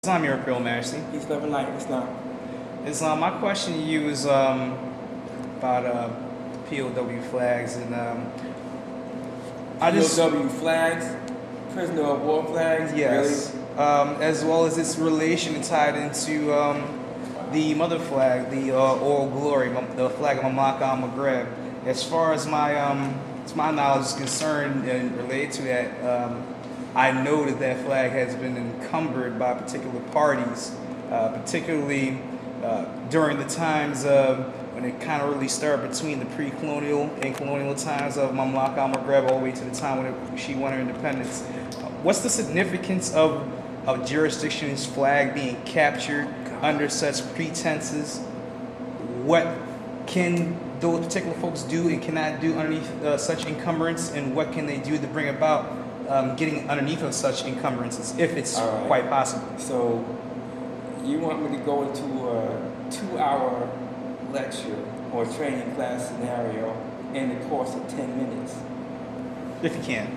Islam, Your Imperial Majesty. Peace, love, and light. Islam. Islam, my question to you is about POW flags and POW flags, prisoner of war flags. Yes, really? As well as its relation tied into the mother flag, the Oral Glory, the flag of Mamlaka-Amexem. As far as my knowledge is concerned and related to that, I know that flag has been encumbered by particular parties, particularly during the times when it kind of really started between the pre-colonial and colonial times of Mamlaka-Amexem all the way to the time when she won her independence. What's the significance of a jurisdiction's flag being captured under such pretenses? What can those particular folks do and cannot do underneath such encumbrance, and what can they do to bring about getting underneath of such encumbrances, if it's quite possible? So, you want me to go into a 2-hour lecture or training class scenario in the course of 10 minutes? If you can.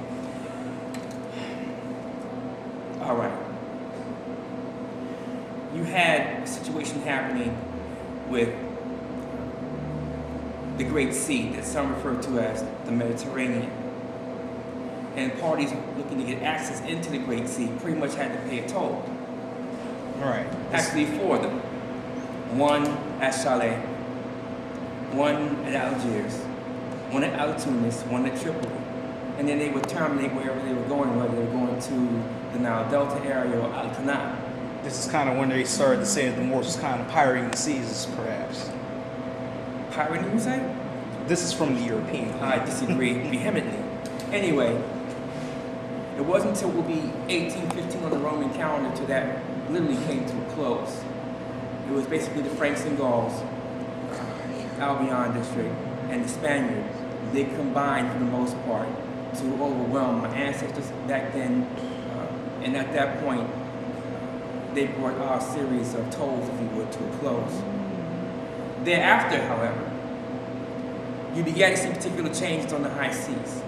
All right. You had a situation happening with the Great Sea that some refer to as the Mediterranean. And parties looking to get access into the Great Sea pretty much had to pay a toll. All right. Actually, 4 of them. One at Calais, one at Algiers, one at Al Tunis, one at Tripoli. And then they would terminate wherever they were going, whether they were going to the Nile Delta area or Al Kanab. This is kind of when they started to say that the Moors was kind of pirating the seas, perhaps. Pirating, you say? This is from the European. I disagree vehemently. Anyway, it wasn't until it would be 1815 on the Roman calendar until that literally came to a close. It was basically the Franks and Gauls, Albion district, and the Spaniards. They combined for the most part to overwhelm my ancestors back then, and at that point, they brought our series of tolls, if you would, to a close. Thereafter, however, you began to see particular changes on the high seas.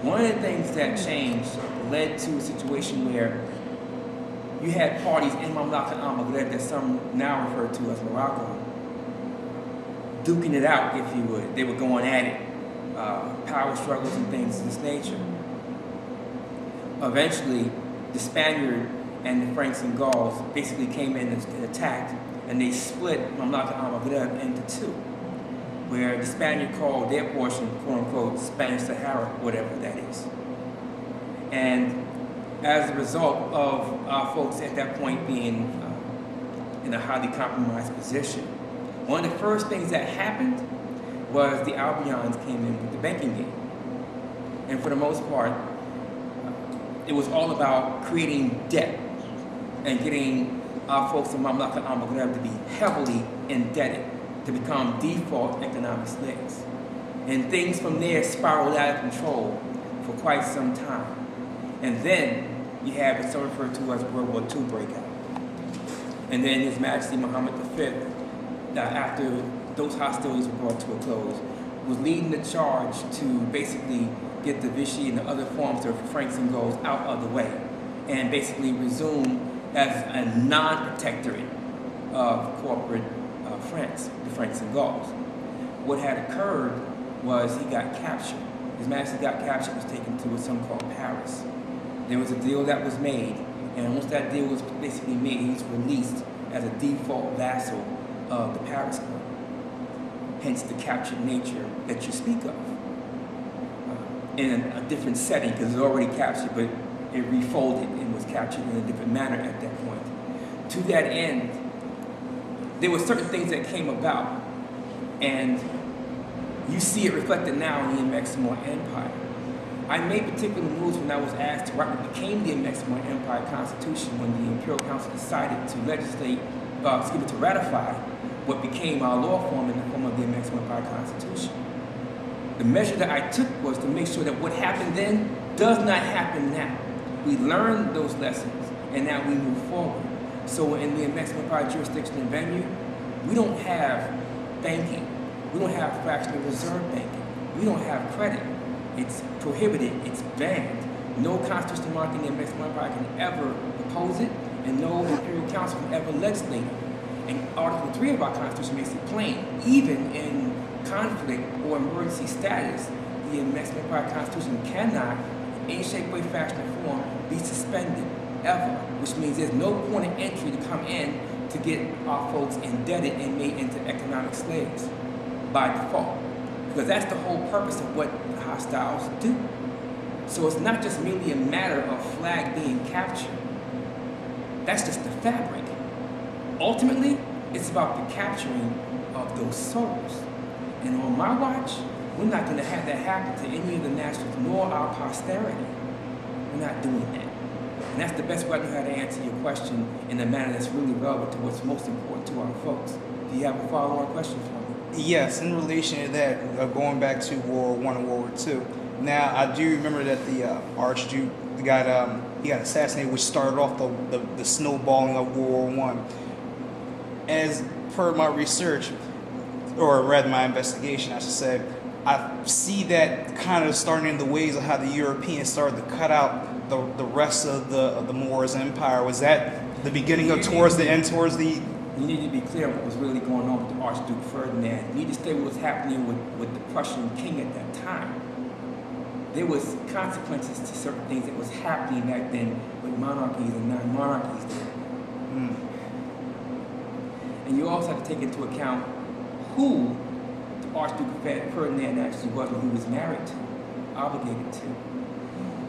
One of the things that changed led to a situation where you had parties in Mamlaka-Amexem that some now refer to as Morocco, duking it out, if you would. They were going at it, power struggles and things of this nature. Eventually, the Spaniard and the Franks and Gauls basically came in and attacked, and they split Mamlaka-Amexem into 2, where the Spaniard called their portion, quote-unquote, Spanish Sahara, whatever that is. And as a result of our folks at that point being in a highly compromised position, one of the first things that happened was the Albions came in with the banking game. And for the most part, it was all about creating debt and getting our folks in Mamlaka-Amexem to be heavily indebted, to become default economic slaves. And things from there spiraled out of control for quite some time. And then you have what some refer to as World War II breakout. And then His Majesty Muhammad V, after those hostilities were brought to a close, was leading the charge to basically get the Vichy and the other forms of Franks and Gauls out of the way and basically resume as a non-protectorate of corporate France, the Franks and Gauls. What had occurred was he got captured. His Majesty got captured, was taken to what's some called Paris. There was a deal that was made, and once that deal was basically made, he was released as a default vassal of the Paris Club. Hence the captured nature that you speak of. In a different setting, because it was already captured, but it refolded and was captured in a different manner at that point. To that end, there were certain things that came about, and you see it reflected now in the Amexem-Moor-Empire. I made particular moves when I was asked to write what became the Amexem-Moor-Empire Constitution when the Imperial Council decided to to ratify what became our law form in the form of the Amexem-Moor-Empire Constitution. The measure that I took was to make sure that what happened then does not happen now. We learned those lessons, and now we move forward. So in the Amexem-Moor-Empire jurisdiction and venue, we don't have banking. We don't have fractional reserve banking. We don't have credit. It's prohibited. It's banned. No constitutional monarch in the Amexem-Moor-Empire can ever oppose it, and no Imperial Council can ever legislate it. And Article 3 of our Constitution makes it plain, even in conflict or emergency status, the Amexem-Empire Constitution cannot, in any shape, way, fashion, or form, be suspended, ever, which means there's no point of entry to come in to get our folks indebted and made into economic slaves by default. Because that's the whole purpose of what hostiles do. So it's not just merely a matter of flag being captured. That's just the fabric. Ultimately, it's about the capturing of those souls. And on my watch, we're not going to have that happen to any of the nationals, nor our posterity. We're not doing that. And that's the best way I know how to answer your question in a manner that's really relevant to what's most important to our folks. Do you have a follow-on question for me? Yes, in relation to that, going back to World War I and World War II. Now, I do remember that the Archduke he got assassinated, which started off the snowballing of World War I. As per my research, or rather my investigation, I should say, I see that kind of starting in the ways of how the Europeans started to cut out the rest of the Moor's empire. Was that the beginning of towards the end, towards the... You need to be clear what was really going on with the Archduke Ferdinand. You need to stay what was happening with the Prussian king at that time. There was consequences to certain things that was happening back then with monarchies and non-monarchies there. And you also have to take into account who the Archduke Ferdinand actually was and who he was married to, obligated to.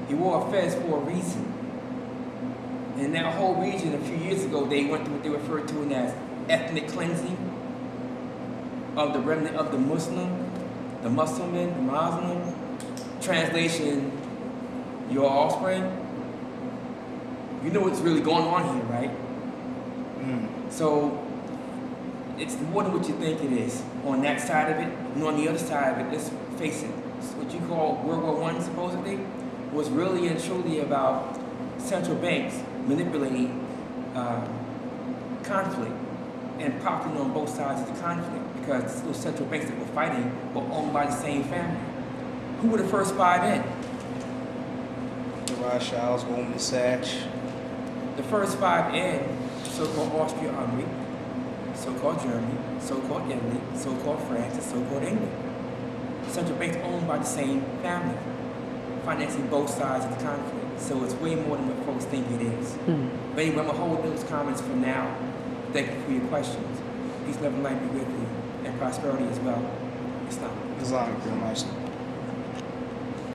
He wore a fez for a reason. And in that whole region, a few years ago, they went through what they referred to as ethnic cleansing of the remnant of the Muslim, the Muslim. Translation, your offspring. You know what's really going on here, right? So, it's more than what you think it is on that side of it. And on the other side of it, let's face it, what you call World War I supposedly was really and truly about central banks manipulating conflict and profiting on both sides of the conflict, because those central banks that were fighting were owned by the same family. Who were the first five in? The Rothschilds, Goldman Sachs. The first five in, so-called Austria-Hungary, so-called Germany, so-called Italy, so-called France, and so-called England. Central banks owned by the same family, financing both sides of the conflict. So it's way more than what folks think it is. But anyway, I'm going to hold those comments for now. Thank you for your questions. Peace, love, and light be with you, and prosperity as well. Islam. Islam, very much.